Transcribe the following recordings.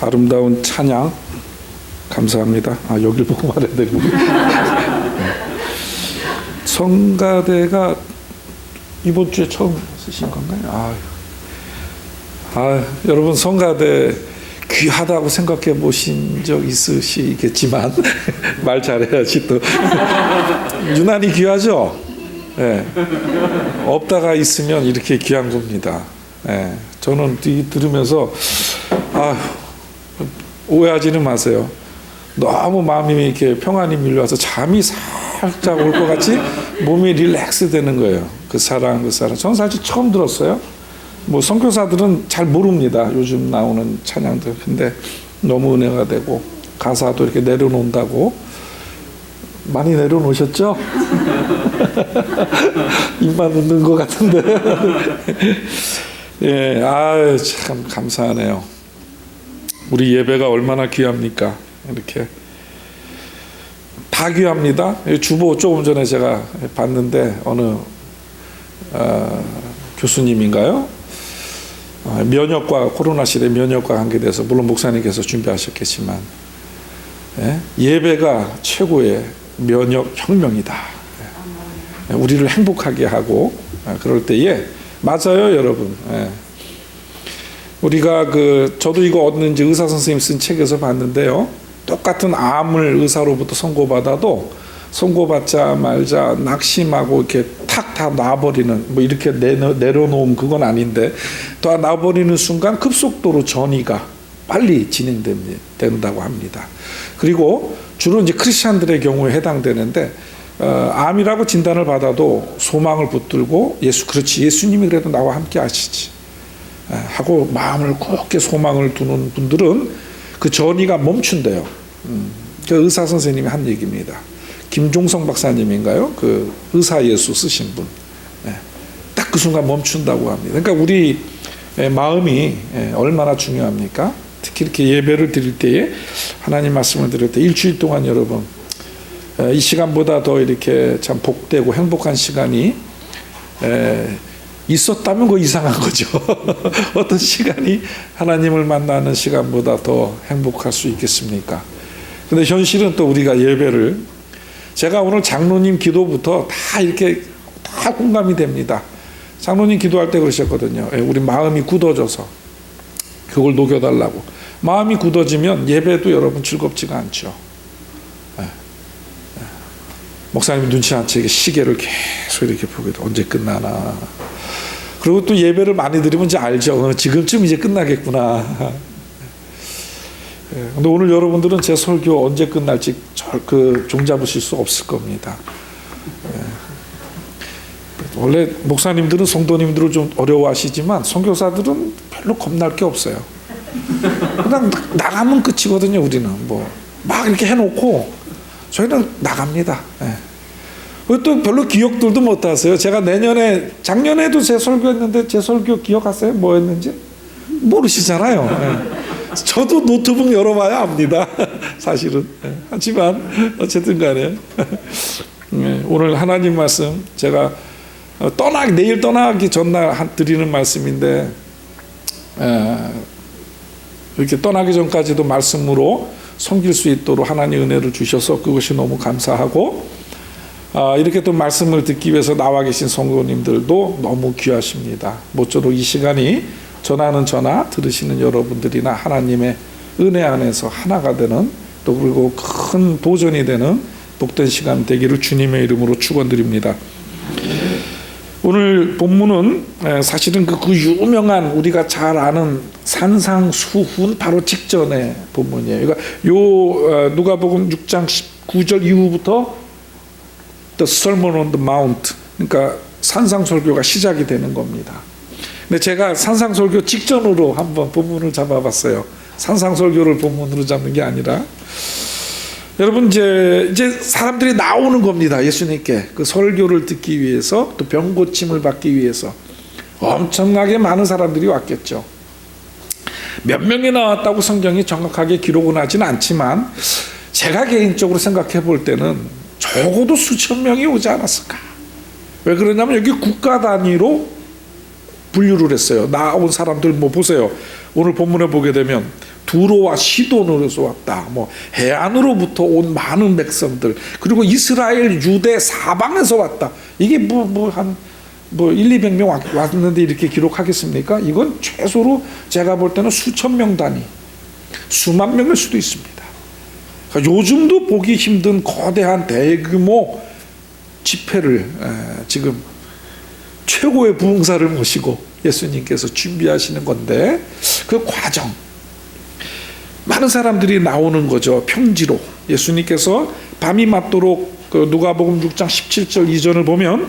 아름다운 찬양 감사합니다. 여길 보고 말해야 되구나. 성가대가 이번 주에 처음 쓰신 건가요? 여러분 성가대 귀하다고 생각해 보신 적 있으시겠지만 말 잘해야지 또 유난히 귀하죠. 네. 없다가 있으면 이렇게 귀한 겁니다. 네. 저는 들으면서 오해하지는 마세요. 너무 마음이 이렇게 평안이 밀려와서 잠이 살짝 올 것 같이 몸이 릴렉스 되는 거예요. 그 사랑. 저는 사실 처음 들었어요. 선교사들은 잘 모릅니다. 요즘 나오는 찬양들. 근데 너무 은혜가 되고 가사도 이렇게 내려놓는다고. 많이 내려놓으셨죠? 입만 웃는 것 같은데. 예, 참 감사하네요. 우리 예배가 얼마나 귀합니까? 이렇게 다 귀합니다. 주보 조금 전에 제가 봤는데 어느 교수님인가요? 면역과 코로나 시대 면역과 관계돼서 물론 목사님께서 준비하셨겠지만 예배가 최고의 면역 혁명이다. 우리를 행복하게 하고 그럴 때에 맞아요, 여러분. 우리가 저도 이거 어딘지 의사 선생님 쓴 책에서 봤는데요. 똑같은 암을 의사로부터 선고받아도 선고받자 말자 낙심하고 이렇게 탁 다 놔버리는 이렇게 내려놓으면 그건 아닌데 다 놔버리는 순간 급속도로 전이가 빨리 진행된다고 합니다. 그리고 주로 이제 크리스찬들의 경우에 해당되는데 암이라고 진단을 받아도 소망을 붙들고 예수님이 그래도 나와 함께 하시지 하고 마음을 굳게 소망을 두는 분들은 그 전이가 멈춘대요. 그 의사 선생님이 한 얘기입니다. 김종성 박사님인가요? 그 의사 예수 쓰신 분. 딱 그 순간 멈춘다고 합니다. 그러니까 우리 마음이 얼마나 중요합니까? 특히 이렇게 예배를 드릴 때에 하나님 말씀을 드릴 때 일주일 동안 여러분 이 시간보다 더 이렇게 참 복되고 행복한 시간이 있었다면 그거 이상한 거죠. 어떤 시간이 하나님을 만나는 시간보다 더 행복할 수 있겠습니까? 근데 현실은 또 우리가 예배를 제가 오늘 장로님 기도부터 다 이렇게 다 공감이 됩니다. 장로님 기도할 때 그러셨거든요. 우리 마음이 굳어져서 그걸 녹여달라고. 마음이 굳어지면 예배도 여러분 즐겁지가 않죠. 목사님 눈치 안 채게 시계를 계속 이렇게 보게 돼. 언제 끝나나. 그리고 또 예배를 많이 드리면 이제 알죠. 지금쯤 이제 끝나겠구나. 근데 오늘 여러분들은 제 설교 언제 끝날지 종잡으실 수 없을 겁니다. 원래 목사님들은 성도님들을 좀 어려워하시지만 선교사들은 별로 겁날 게 없어요. 그냥 나가면 끝이거든요. 우리는 막 이렇게 해놓고 저희는 나갑니다. 또 별로 기억들도 못 하세요. 제가 작년에도 제 설교했는데 제 설교 기억하세요? 뭐 했는지? 모르시잖아요. 저도 노트북 열어봐야 압니다. 사실은. 하지만 어쨌든 간에 오늘 하나님 말씀 제가 내일 떠나기 전날 드리는 말씀인데 이렇게 떠나기 전까지도 말씀으로 섬길 수 있도록 하나님 은혜를 주셔서 그것이 너무 감사하고 이렇게 또 말씀을 듣기 위해서 나와 계신 성도님들도 너무 귀하십니다. 모쪼록 이 시간이 전하는 전하 들으시는 여러분들이나 하나님의 은혜 안에서 하나가 되는 또 그리고 큰 도전이 되는 복된 시간 되기를 주님의 이름으로 축원드립니다. 오늘 본문은 사실은 그 유명한 우리가 잘 아는 산상수훈 바로 직전의 본문이에요. 그러니까 누가복음 6장 19절 이후부터 The Sermon on the Mount, 그러니까 산상설교가 시작이 되는 겁니다. 근데 제가 산상설교 직전으로 한번 본문을 잡아봤어요. 산상설교를 본문으로 잡는 게 아니라 여러분 이제 사람들이 나오는 겁니다. 예수님께 그 설교를 듣기 위해서 또 병 고침을 받기 위해서 엄청나게 많은 사람들이 왔겠죠. 몇 명이 나왔다고 성경이 정확하게 기록은 하지는 않지만 제가 개인적으로 생각해 볼 때는 적어도 수천 명이 오지 않았을까. 왜 그러냐면 여기 국가 단위로 분류를 했어요. 나온 사람들 보세요. 오늘 본문에 보게 되면 두로와 시돈으로서 왔다. 뭐 해안으로부터 온 많은 백성들, 그리고 이스라엘, 유대 사방에서 왔다. 이게 한 1,200명 왔는데 이렇게 기록하겠습니까? 이건 최소로 제가 볼 때는 수천 명 단위, 수만 명일 수도 있습니다. 그러니까 요즘도 보기 힘든 거대한 대규모 집회를 지금 최고의 부흥사를 모시고 예수님께서 준비하시는 건데, 그 과정, 많은 사람들이 나오는 거죠. 평지로. 예수님께서 밤이 맞도록, 누가복음 6장 17절 이전을 보면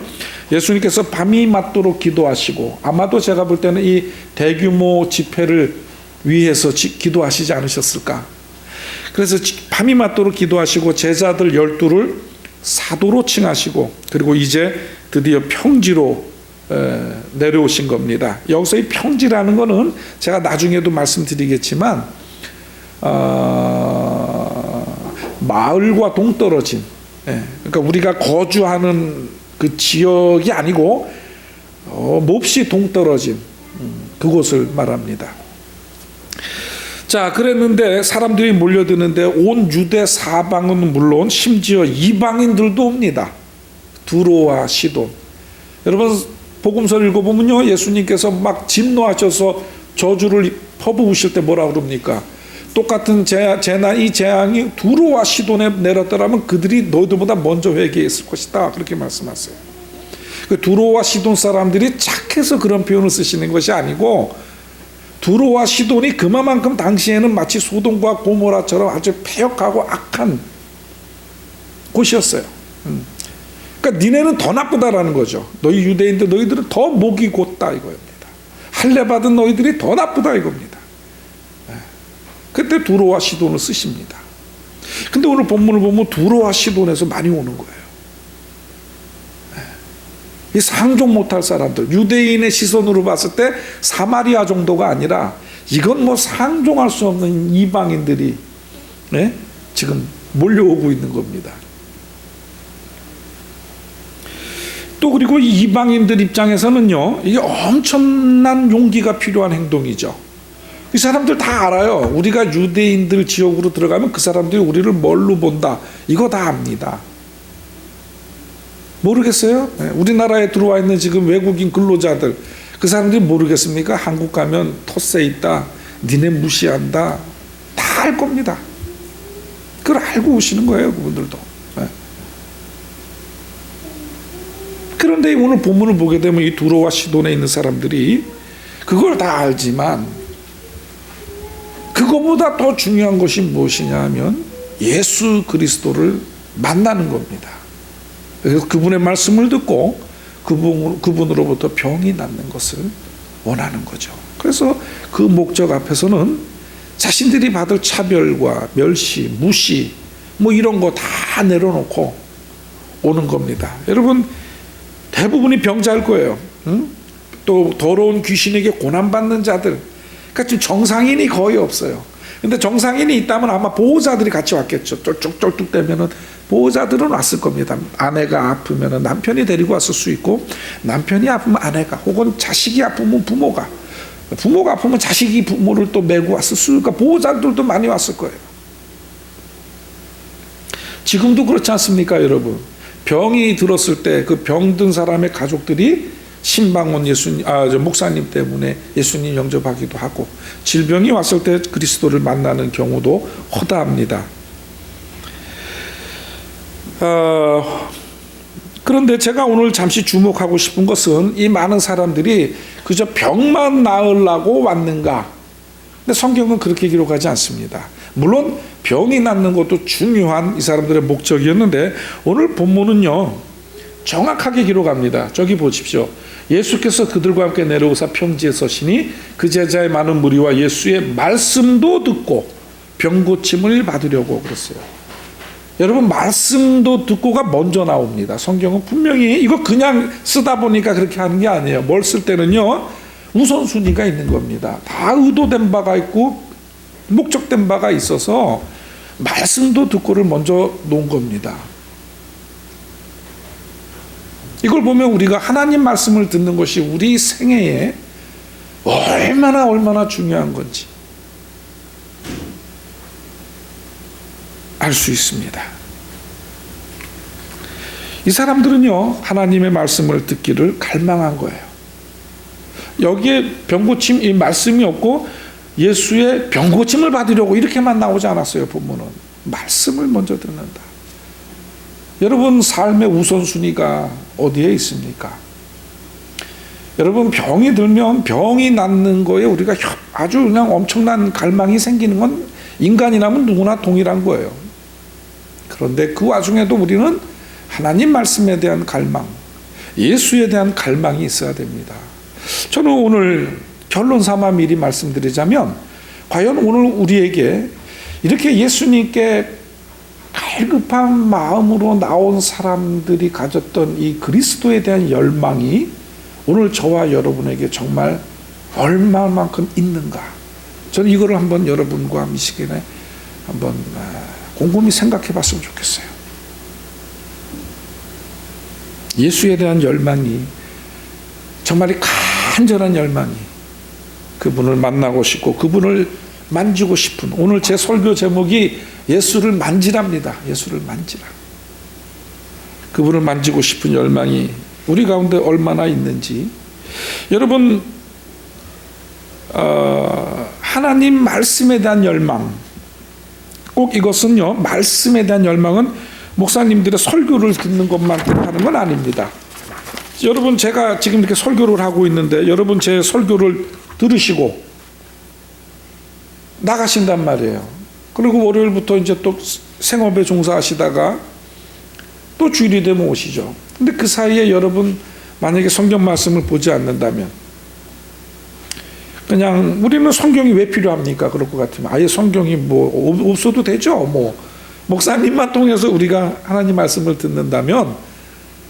예수님께서 밤이 맞도록 기도하시고, 아마도 제가 볼 때는 이 대규모 집회를 위해서 기도하시지 않으셨을까. 그래서 밤이 맞도록 기도하시고 제자들 12를 사도로 칭하시고, 그리고 이제 드디어 평지로 내려오신 겁니다. 여기서 이 평지라는 거는 제가 나중에도 말씀드리겠지만 마을과 동떨어진, 그러니까 우리가 거주하는 그 지역이 아니고 몹시 동떨어진 그곳을 말합니다. 자, 그랬는데 사람들이 몰려드는데 온 유대 사방은 물론 심지어 이방인들도 옵니다. 두로와 시돈. 여러분 복음서를 읽어보면요, 예수님께서 막 진노하셔서 저주를 퍼부으실 때 뭐라 그럽니까? 똑같은 재난, 이 재앙이 두로와 시돈에 내렸더라면 그들이 너희들보다 먼저 회개했을 것이다. 그렇게 말씀하세요. 그 두로와 시돈 사람들이 착해서 그런 표현을 쓰시는 것이 아니고, 두로와 시돈이 그만큼 당시에는 마치 소돔과 고모라처럼 아주 폐역하고 악한 곳이었어요. 그러니까 니네는 더 나쁘다라는 거죠. 너희 유대인들, 너희들은 더 목이 곧다 이거입니다. 할례 받은 너희들이 더 나쁘다 이겁니다. 그때 두로와 시돈을 쓰십니다. 근데 오늘 본문을 보면 두로와 시돈에서 많이 오는 거예요. 이 상종 못할 사람들, 유대인의 시선으로 봤을 때 사마리아 정도가 아니라 이건 뭐 상종할 수 없는 이방인들이 지금 몰려오고 있는 겁니다. 또 그리고 이 이방인들 입장에서는요, 이게 엄청난 용기가 필요한 행동이죠. 이 사람들 다 알아요. 우리가 유대인들 지역으로 들어가면 그 사람들이 우리를 뭘로 본다, 이거 다 압니다. 모르겠어요? 우리나라에 들어와 있는 지금 외국인 근로자들, 그 사람들이 모르겠습니까? 한국 가면 텃세 있다, 니네 무시한다, 다 알 겁니다. 그걸 알고 오시는 거예요, 그분들도. 그런데 오늘 본문을 보게 되면 이 두로와 시돈에 있는 사람들이 그걸 다 알지만, 그거보다 더 중요한 것이 무엇이냐 하면 예수 그리스도를 만나는 겁니다. 그래서 그분의 말씀을 듣고 그분으로부터 병이 낫는 것을 원하는 거죠. 그래서 그 목적 앞에서는 자신들이 받을 차별과 멸시, 무시, 뭐 이런 거 다 내려놓고 오는 겁니다. 여러분 대부분이 병자일 거예요. 또 더러운 귀신에게 고난받는 자들, 그러니까 지금 정상인이 거의 없어요. 근데 정상인이 있다면 아마 보호자들이 같이 왔겠죠. 쫄쭉쫄쭉 되면은 보호자들은 왔을 겁니다. 아내가 아프면 남편이 데리고 왔을 수 있고, 남편이 아프면 아내가, 혹은 자식이 아프면 부모가 아프면 자식이 부모를 또 메고 왔을 수 있으니까 보호자들도 많이 왔을 거예요. 지금도 그렇지 않습니까, 여러분? 병이 들었을 때 그 병든 사람의 가족들이 신방원 목사님 때문에 예수님 영접하기도 하고, 질병이 왔을 때 그리스도를 만나는 경우도 허다합니다. 그런데 제가 오늘 잠시 주목하고 싶은 것은 이 많은 사람들이 그저 병만 나으려고 왔는가? 근데 성경은 그렇게 기록하지 않습니다. 물론 병이 낫는 것도 중요한 이 사람들의 목적이었는데, 오늘 본문은요 정확하게 기록합니다. 저기 보십시오. 예수께서 그들과 함께 내려오사 평지에 서시니 그 제자의 많은 무리와 예수의 말씀도 듣고 병 고침을 받으려고 그랬어요. 여러분 말씀도 듣고가 먼저 나옵니다. 성경은 분명히 이거 그냥 쓰다 보니까 그렇게 하는 게 아니에요. 뭘 쓸 때는요 우선순위가 있는 겁니다. 다 의도된 바가 있고 목적된 바가 있어서 말씀도 듣고를 먼저 놓은 겁니다. 이걸 보면 우리가 하나님 말씀을 듣는 것이 우리 생애에 얼마나 중요한 건지, 알 수 있습니다. 이 사람들은요, 하나님의 말씀을 듣기를 갈망한 거예요. 여기에 병고침, 이 말씀이 없고 예수의 병고침을 받으려고 이렇게만 나오지 않았어요. 본문은 말씀을 먼저 듣는다. 여러분 삶의 우선순위가 어디에 있습니까? 여러분 병이 들면 병이 낫는 거에 우리가 아주 그냥 엄청난 갈망이 생기는 건 인간이라면 누구나 동일한 거예요. 그런데 그 와중에도 우리는 하나님 말씀에 대한 갈망, 예수에 대한 갈망이 있어야 됩니다. 저는 오늘 결론 삼아 미리 말씀드리자면, 과연 오늘 우리에게 이렇게 예수님께 갈급한 마음으로 나온 사람들이 가졌던 이 그리스도에 대한 열망이 오늘 저와 여러분에게 정말 얼마만큼 있는가, 저는 이거를 한번 여러분과 이 시간에 한번 곰곰이 생각해 봤으면 좋겠어요. 예수에 대한 열망이, 정말 간절한 열망이, 그분을 만나고 싶고 그분을 만지고 싶은, 오늘 제 설교 제목이 예수를 만지랍니다. 예수를 만지라. 그분을 만지고 싶은 열망이 우리 가운데 얼마나 있는지, 여러분 하나님 말씀에 대한 열망, 꼭 이것은요, 말씀에 대한 열망은 목사님들의 설교를 듣는 것만 하는 건 아닙니다. 여러분 제가 지금 이렇게 설교를 하고 있는데 여러분 제 설교를 들으시고 나가신단 말이에요. 그리고 월요일부터 이제 또 생업에 종사하시다가 또 주일이 되면 오시죠. 근데 그 사이에 여러분 만약에 성경 말씀을 보지 않는다면, 그냥 우리는 성경이 왜 필요합니까? 그럴 것 같으면 아예 성경이 뭐 없어도 되죠. 뭐 목사님만 통해서 우리가 하나님 말씀을 듣는다면,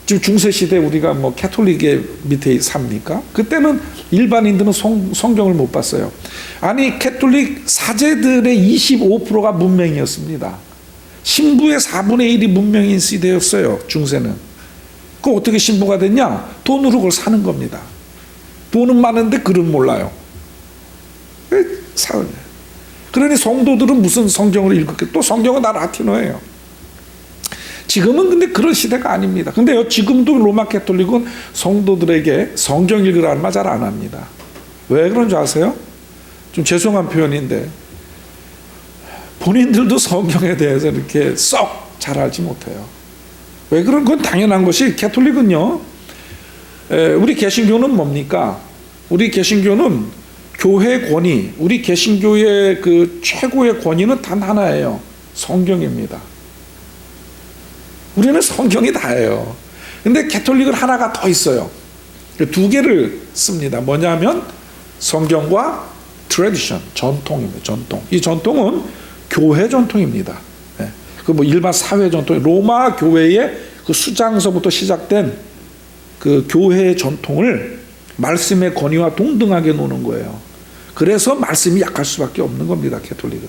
지금 중세시대 우리가 뭐 캐톨릭의 밑에 삽니까? 그때는 일반인들은 성경을 못 봤어요. 아니 캐톨릭 사제들의 25%가 문맹이었습니다. 신부의 4분의 1이 문맹인 시대였어요. 중세는. 그 어떻게 신부가 됐냐? 돈으로 그걸 사는 겁니다. 돈은 많은데 글은 몰라요. 그러니 성도들은 무슨 성경을 읽었겠어요? 또 성경은 다 라틴어예요. 지금은 근데 그런 시대가 아닙니다. 근데 지금도 로마 캐톨릭은 성도들에게 성경 읽으라는 말 잘 안 합니다. 왜 그런 줄 아세요? 좀 죄송한 표현인데 본인들도 성경에 대해서 이렇게 썩 잘 알지 못해요. 왜 그런 건 당연한 것이, 캐톨릭은요, 우리 개신교는 뭡니까? 우리 개신교는 교회 권위, 우리 개신교의 그 최고의 권위는 단 하나예요. 성경입니다. 우리는 성경이 다예요. 근데 캐톨릭은 하나가 더 있어요. 두 개를 씁니다. 뭐냐면 성경과 트래디션, 전통입니다. 전통. 이 전통은 교회 전통입니다. 그 뭐 일반 사회 전통, 로마 교회의 그 수장서부터 시작된 그 교회의 전통을 말씀의 권위와 동등하게 놓는 거예요. 그래서 말씀이 약할 수밖에 없는 겁니다. 캐톨릭은.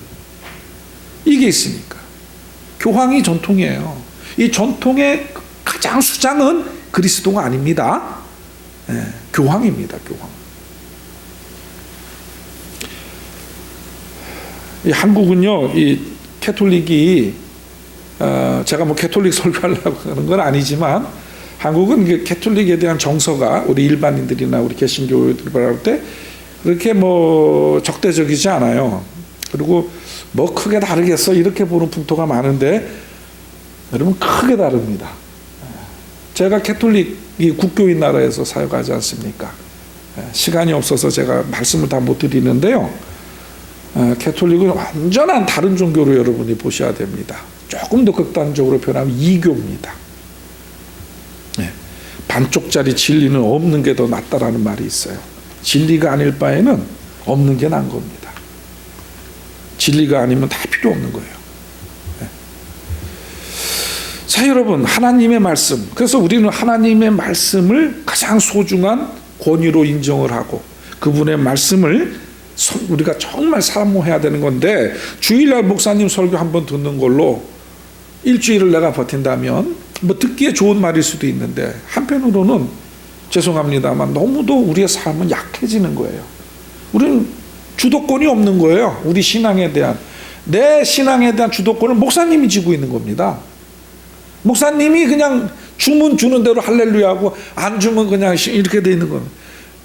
이게 있으니까. 교황이 전통이에요. 이 전통의 가장 수장은 그리스도가 아닙니다. 교황입니다. 교황. 이 한국은요, 이 캐톨릭이 제가 뭐 캐톨릭 설교하려고 하는 건 아니지만, 한국은 캐톨릭에 대한 정서가 우리 일반인들이나 우리 개신교들을 볼 때 그렇게 뭐 적대적이지 않아요. 그리고 뭐 크게 다르겠어 이렇게 보는 풍토가 많은데, 여러분 크게 다릅니다. 제가 캐톨릭이 국교인 나라에서 사역하지 않습니까? 시간이 없어서 제가 말씀을 다 못 드리는데요, 캐톨릭은 완전한 다른 종교로 여러분이 보셔야 됩니다. 조금 더 극단적으로 표현하면 이교입니다. 반쪽짜리 진리는 없는 게 더 낫다라는 말이 있어요. 진리가 아닐 바에는 없는 게 나은 겁니다. 진리가 아니면 다 필요 없는 거예요. 자, 여러분, 하나님의 말씀. 그래서 우리는 하나님의 말씀을 가장 소중한 권위로 인정을 하고 그분의 말씀을 우리가 정말 사모해야 되는 건데, 주일날 목사님 설교 한번 듣는 걸로 일주일을 내가 버틴다면 뭐 듣기에 좋은 말일 수도 있는데, 한편으로는 죄송합니다만 너무도 우리의 삶은 약해지는 거예요. 우리는 주도권이 없는 거예요. 우리 신앙에 대한. 내 신앙에 대한 주도권을 목사님이 쥐고 있는 겁니다. 목사님이 그냥 주면 주는 대로 할렐루야 하고 안 주면 그냥 이렇게 돼 있는 겁니다.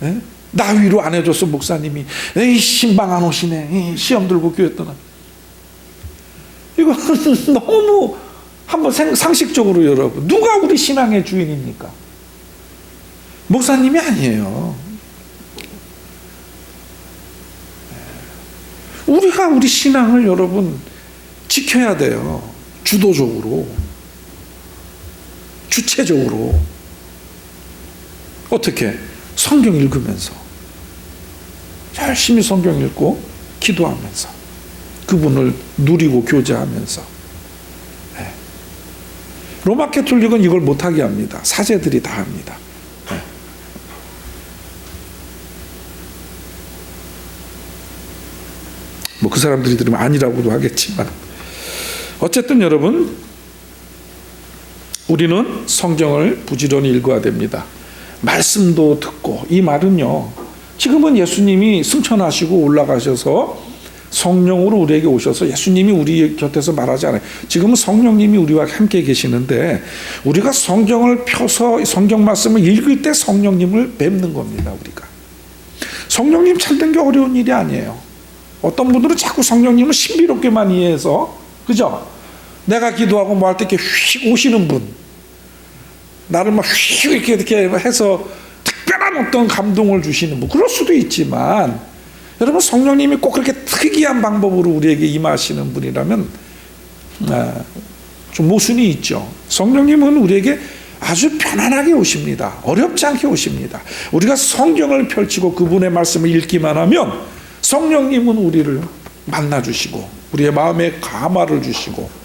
예? 나 위로 안 해줬어 목사님이. 에이 신방 안 오시네. 에이, 시험 들고 교회 떠나. 이거 너무 한번 상식적으로 여러분, 누가 우리 신앙의 주인입니까? 목사님이 아니에요. 우리가 우리 신앙을 여러분 지켜야 돼요. 주도적으로, 주체적으로. 어떻게? 성경 읽으면서, 열심히 성경 읽고 기도하면서, 그분을 누리고 교제하면서. 네. 로마 가톨릭은 이걸 못하게 합니다. 사제들이 다 합니다. 네. 뭐 그 사람들이 들으면 아니라고도 하겠지만, 어쨌든 여러분, 우리는 성경을 부지런히 읽어야 됩니다. 말씀도 듣고. 이 말은요, 지금은 예수님이 승천하시고 올라가셔서 성령으로 우리에게 오셔서 예수님이 우리 곁에서 말하지 않아요. 지금은 성령님이 우리와 함께 계시는데, 우리가 성경을 펴서 성경 말씀을 읽을 때 성령님을 뵙는 겁니다. 우리가 성령님 찾는 게 어려운 일이 아니에요. 어떤 분들은 자꾸 성령님을 신비롭게만 이해해서, 그죠? 내가 기도하고 뭐 할 때 이렇게 휙 오시는 분, 나를 막 휙 이렇게 해서 특별한 어떤 감동을 주시는 분, 그럴 수도 있지만, 여러분 성령님이 꼭 그렇게 특이한 방법으로 우리에게 임하시는 분이라면 좀 모순이 있죠. 성령님은 우리에게 아주 편안하게 오십니다. 어렵지 않게 오십니다. 우리가 성경을 펼치고 그분의 말씀을 읽기만 하면 성령님은 우리를 만나주시고, 우리의 마음에 감화를 주시고,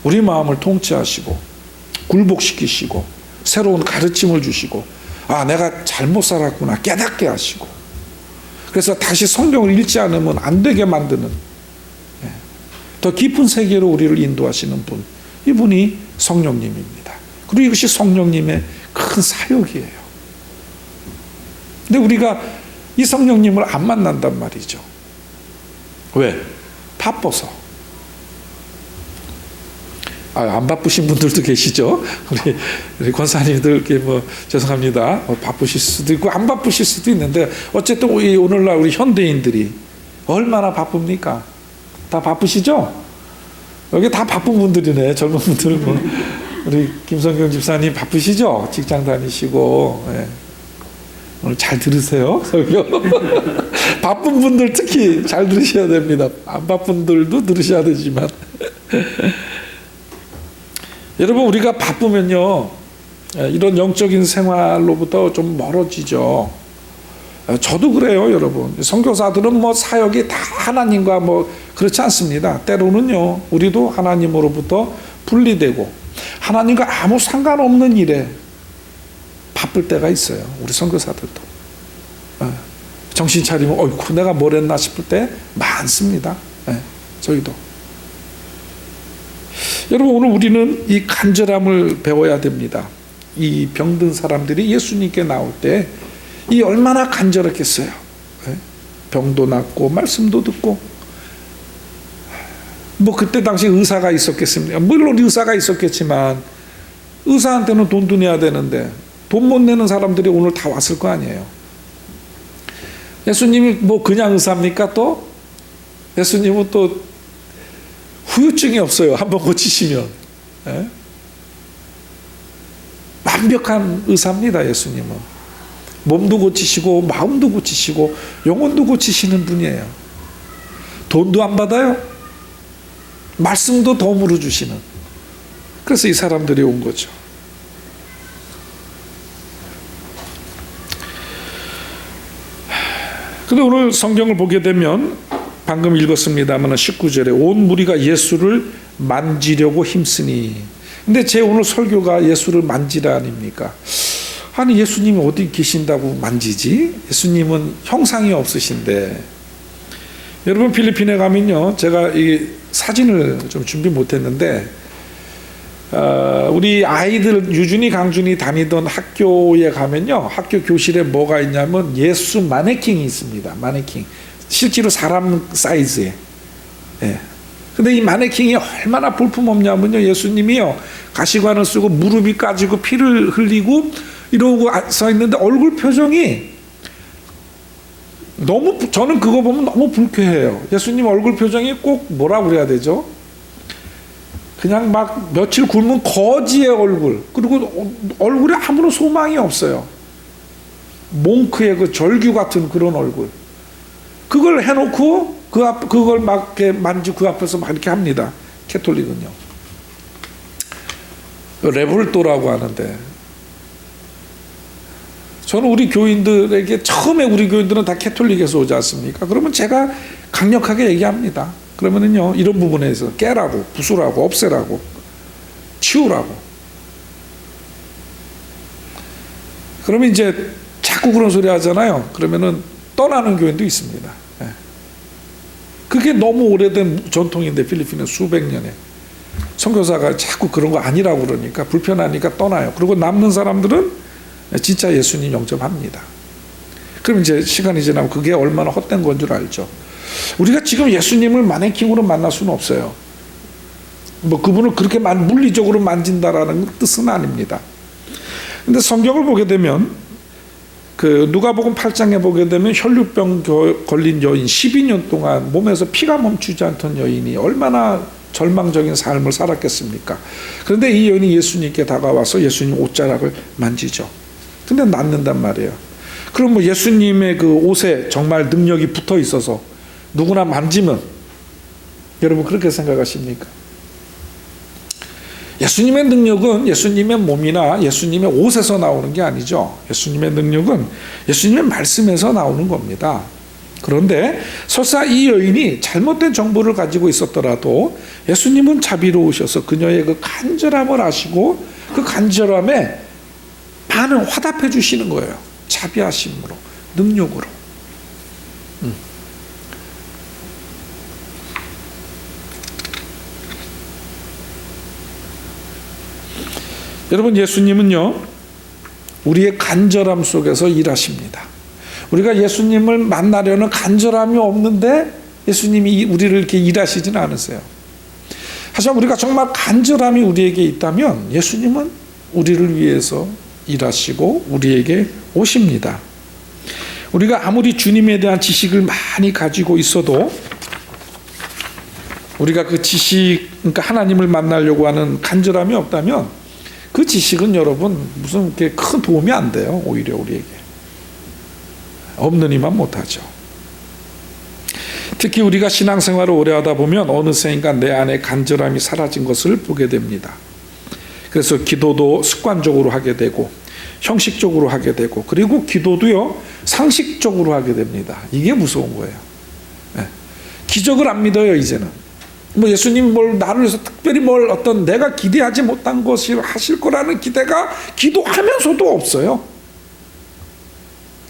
우리 마음을 통치하시고 굴복시키시고 새로운 가르침을 주시고, 아 내가 잘못 살았구나 깨닫게 하시고, 그래서 다시 성경을 읽지 않으면 안 되게 만드는, 더 깊은 세계로 우리를 인도하시는 분, 이분이 성령님입니다. 그리고 이것이 성령님의 큰 사역이에요. 근데 우리가 이 성령님을 안 만난단 말이죠. 왜? 바빠서. 안 바쁘신 분들도 계시죠. 우리 권사님들 뭐 죄송합니다. 바쁘실 수도 있고 안 바쁘실 수도 있는데, 어쨌든 오늘날 우리 현대인들이 얼마나 바쁩니까? 다 바쁘시죠? 여기 다 바쁜 분들이네. 젊은 분들 뭐 우리 김성경 집사님 바쁘시죠? 직장 다니시고. 네. 오늘 잘 들으세요. 바쁜 분들 특히 잘 들으셔야 됩니다. 안 바쁜 분들도 들으셔야 되지만. 여러분 우리가 바쁘면요, 이런 영적인 생활로부터 좀 멀어지죠. 저도 그래요. 여러분 선교사들은 뭐 사역이 다 하나님과 뭐 그렇지 않습니다. 때로는요 우리도 하나님으로부터 분리되고 하나님과 아무 상관없는 일에 바쁠 때가 있어요. 우리 선교사들도 정신 차리면 어이구 내가 뭘 했나 싶을 때 많습니다. 저희도. 여러분 오늘 우리는 이 간절함을 배워야 됩니다. 이 병든 사람들이 예수님께 나올 때 이 얼마나 간절했겠어요. 병도 낫고 말씀도 듣고. 뭐 그때 당시 의사가 있었겠습니까? 물론 의사가 있었겠지만 의사한테는 돈도 내야 되는데 돈 못 내는 사람들이 오늘 다 왔을 거 아니에요. 예수님이 뭐 그냥 의사입니까? 또 예수님은 또 후유증이 없어요. 한번 고치시면. 완벽한 의사입니다. 예수님은. 몸도 고치시고 마음도 고치시고 영혼도 고치시는 분이에요. 돈도 안 받아요. 말씀도 덤으로 주시는. 그래서 이 사람들이 온 거죠. 근데 오늘 성경을 보게 되면 방금 읽었습니다만 19절에 온 무리가 예수를 만지려고 힘쓰니. 근데 제 오늘 설교가 예수를 만지라 아닙니까? 아니 예수님이 어디 계신다고 만지지? 예수님은 형상이 없으신데. 여러분 필리핀에 가면요, 제가 이 사진을 좀 준비 못했는데 우리 아이들 유준이 강준이 다니던 학교에 가면요, 학교 교실에 뭐가 있냐면 예수 마네킹이 있습니다. 마네킹 실제로 사람 사이즈에 예. 근데 이 마네킹이 얼마나 볼품없냐면요, 예수님이요 가시관을 쓰고 무릎이 까지고 피를 흘리고 이러고 서 있는데 얼굴 표정이 너무, 저는 그거 보면 너무 불쾌해요. 예수님 얼굴 표정이 꼭 뭐라 그래야 되죠? 그냥 막 며칠 굶은 거지의 얼굴, 그리고 얼굴에 아무런 소망이 없어요. 몽크의 그 절규 같은 그런 얼굴. 그걸 해놓고 그걸 막 이렇게 만지고 그 앞에서 막 이렇게 합니다. 캐톨릭은요. 레볼토라고 하는데, 저는 우리 교인들에게, 처음에 우리 교인들은 다 캐톨릭에서 오지 않습니까? 그러면 제가 강력하게 얘기합니다. 그러면은요, 이런 부분에서 깨라고, 부수라고, 없애라고, 치우라고. 그러면 이제 자꾸 그런 소리 하잖아요. 그러면은 떠나는 교인도 있습니다. 예. 그게 너무 오래된 전통인데, 필리핀은 수백 년에. 선교사가 자꾸 그런 거 아니라고 그러니까, 불편하니까 떠나요. 그리고 남는 사람들은 진짜 예수님 영접합니다. 그럼 이제 시간이 지나면 그게 얼마나 헛된 건 줄 알죠. 우리가 지금 예수님을 마네킹으로 만날 수는 없어요. 뭐 그분을 그렇게 물리적으로 만진다라는 뜻은 아닙니다. 근데 성경을 보게 되면, 그 누가복음 8장에 보게 되면 혈류병 걸린 여인, 12년 동안 몸에서 피가 멈추지 않던 여인이 얼마나 절망적인 삶을 살았겠습니까? 그런데 이 여인이 예수님께 다가와서 예수님 옷자락을 만지죠. 근데 낫는단 말이에요. 그럼 뭐 예수님의 그 옷에 정말 능력이 붙어 있어서 누구나 만지면, 여러분 그렇게 생각하십니까? 예수님의 능력은 예수님의 몸이나 예수님의 옷에서 나오는 게 아니죠. 예수님의 능력은 예수님의 말씀에서 나오는 겁니다. 그런데 설사 이 여인이 잘못된 정보를 가지고 있었더라도 예수님은 자비로우셔서 그녀의 그 간절함을 아시고 그 간절함에 화답해 주시는 거예요. 자비하심으로, 능력으로. 여러분, 예수님은요 우리의 간절함 속에서 일하십니다. 우리가 예수님을 만나려는 간절함이 없는데 예수님이 우리를 이렇게 일하시지는 않으세요. 하지만 우리가 정말 간절함이 우리에게 있다면 예수님은 우리를 위해서 일하시고 우리에게 오십니다. 우리가 아무리 주님에 대한 지식을 많이 가지고 있어도, 우리가 그 지식, 그러니까 하나님을 만나려고 하는 간절함이 없다면 그 지식은 여러분 무슨 이렇게 큰 도움이 안 돼요. 오히려 우리에게 없느니만 못하죠. 특히 우리가 신앙생활을 오래 하다 보면 어느새인가 내 안에 간절함이 사라진 것을 보게 됩니다. 그래서 기도도 습관적으로 하게 되고 형식적으로 하게 되고, 그리고 기도도요 상식적으로 하게 됩니다. 이게 무서운 거예요. 네. 기적을 안 믿어요 이제는. 뭐 예수님 나를 위해서 특별히 어떤 내가 기대하지 못한 것을 하실 거라는 기대가 기도하면서도 없어요.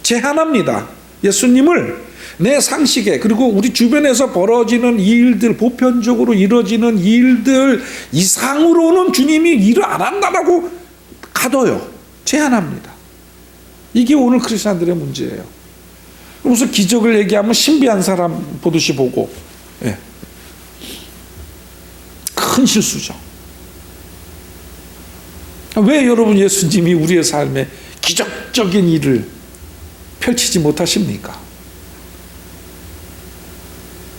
제한합니다. 예수님을 내 상식에, 그리고 우리 주변에서 벌어지는 일들, 보편적으로 이루어지는 일들 이상으로는 주님이 일을 안 한다라고 가둬요. 제한합니다. 이게 오늘 크리스찬들의 문제예요. 무슨 기적을 얘기하면 신비한 사람 보듯이 보고, 예. 큰 실수죠. 왜 여러분 예수님이 우리의 삶에 기적적인 일을 펼치지 못하십니까?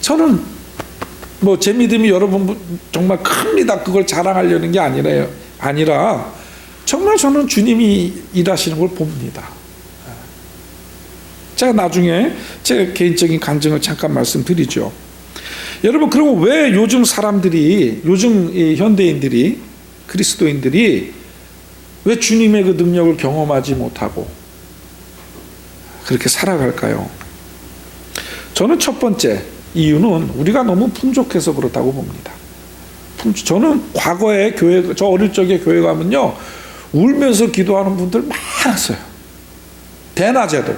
저는 제 믿음이 여러분 정말 큽니다. 그걸 자랑하려는 게 아니라 정말 저는 주님이 일하시는 걸 봅니다. 제가 나중에 제 개인적인 간증을 잠깐 말씀드리죠. 여러분, 그리고 왜 요즘 사람들이, 요즘 현대인들이, 그리스도인들이 왜 주님의 그 능력을 경험하지 못하고 그렇게 살아갈까요? 저는 첫 번째 이유는 우리가 너무 풍족해서 그렇다고 봅니다. 저는 과거에 저 어릴 적에 교회 가면요 울면서 기도하는 분들 많았어요. 대낮에도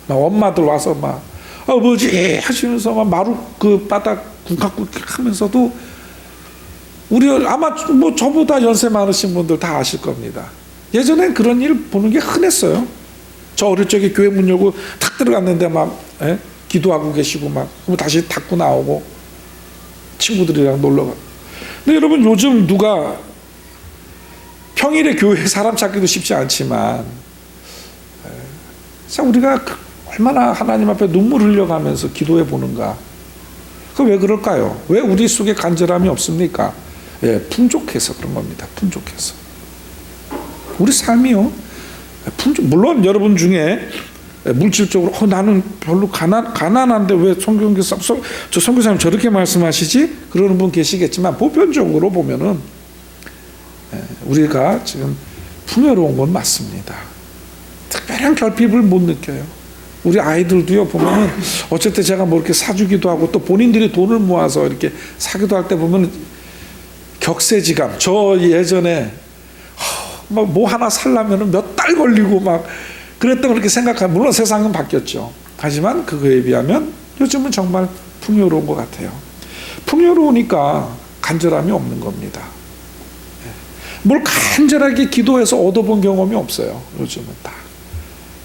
엄마들 와서 아버지 하시면서 마루 그 바닥 쿵칵쿵칵 하면서도, 우리 아마 저보다 연세 많으신 분들 다 아실 겁니다. 예전엔 그런 일 보는 게 흔했어요. 저 어릴 적에 교회 문 열고 탁 들어갔는데 기도하고 계시고 그럼 다시 닫고 나오고, 친구들이랑 놀러 가고. 근데 여러분, 요즘 누가 평일에 교회 사람 찾기도 쉽지 않지만, 참 우리가 얼마나 하나님 앞에 눈물 흘려가면서 기도해 보는가. 그 왜 그럴까요? 왜 우리 속에 간절함이 없습니까? 예, 풍족해서 그런 겁니다. 풍족해서. 우리 삶이요, 물론 여러분 중에 물질적으로 나는 별로 가난한데 왜 저 선교사님 저렇게 말씀하시지? 그러는 분 계시겠지만, 보편적으로 보면은 우리가 지금 풍요로운 건 맞습니다. 특별한 결핍을 못 느껴요. 우리 아이들도요, 보면은 어쨌든 제가 뭐 이렇게 사주기도 하고, 또 본인들이 돈을 모아서 이렇게 사기도 할 때 보면 격세지감. 저 예전에 뭐 하나 살려면 몇 달 걸리고 막 그랬던 그렇게 생각하면, 물론 세상은 바뀌었죠. 하지만 그거에 비하면 요즘은 정말 풍요로운 것 같아요. 풍요로우니까 간절함이 없는 겁니다. 뭘 간절하게 기도해서 얻어본 경험이 없어요. 요즘은 다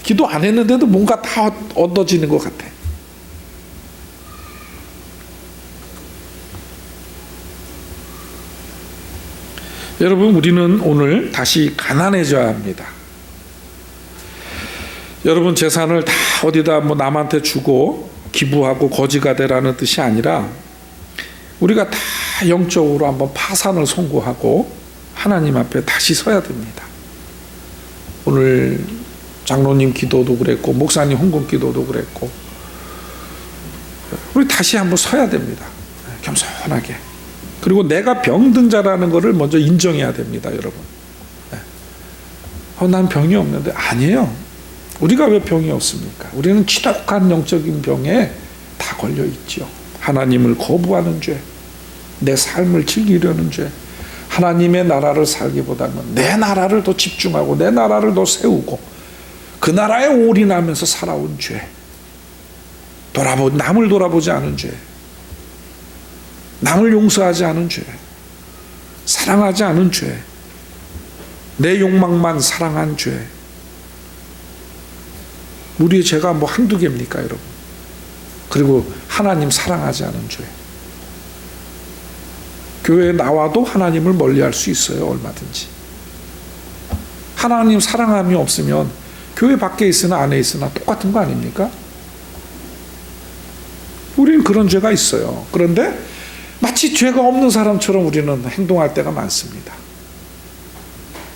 기도 안 했는데도 뭔가 다 얻어지는 것 같아. 여러분, 우리는 오늘 다시 가난해져야 합니다. 여러분, 재산을 다 어디다 뭐 남한테 주고 기부하고 거지가 되라는 뜻이 아니라, 우리가 다 영적으로 한번 파산을 선고하고 하나님 앞에 다시 서야 됩니다. 오늘 장로님 기도도 그랬고, 목사님 헌금 기도도 그랬고, 우리 다시 한번 서야 됩니다. 겸손하게. 그리고 내가 병든 자라는 것을 먼저 인정해야 됩니다, 여러분. 난 병이 없는데. 아니에요. 우리가 왜 병이 없습니까? 우리는 지독한 영적인 병에 다 걸려 있죠. 하나님을 거부하는 죄, 내 삶을 즐기려는 죄, 하나님의 나라를 살기보다는 내 나라를 더 집중하고 내 나라를 더 세우고 그 나라에 올인하면서 살아온 죄, 남을 돌아보지 않은 죄, 남을 용서하지 않은 죄, 사랑하지 않은 죄, 내 욕망만 사랑한 죄. 우리의 죄가 뭐 한두 개입니까, 여러분? 그리고 하나님 사랑하지 않은 죄. 교회에 나와도 하나님을 멀리할 수 있어요, 얼마든지. 하나님 사랑함이 없으면 교회 밖에 있으나 안에 있으나 똑같은 거 아닙니까? 우리는 그런 죄가 있어요. 그런데 마치 죄가 없는 사람처럼 우리는 행동할 때가 많습니다.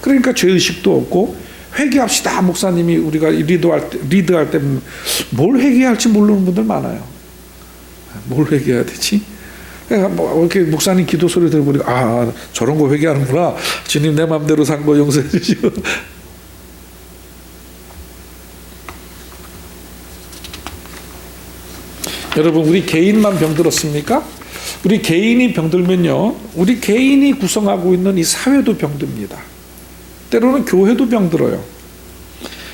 그러니까 죄의식도 없고, 회개합시다, 목사님이 우리가 리드할 때 뭘 회개할지 모르는 분들 많아요. 뭘 회개해야 되지? 뭐 이렇게 목사님 기도 소리 들어보니까, 저런 거 회개하는구나. 주님, 내 마음대로 산 거 용서해 주시고. 여러분, 우리 개인만 병들었습니까? 우리 개인이 병들면요, 우리 개인이 구성하고 있는 이 사회도 병듭니다. 때로는 교회도 병들어요.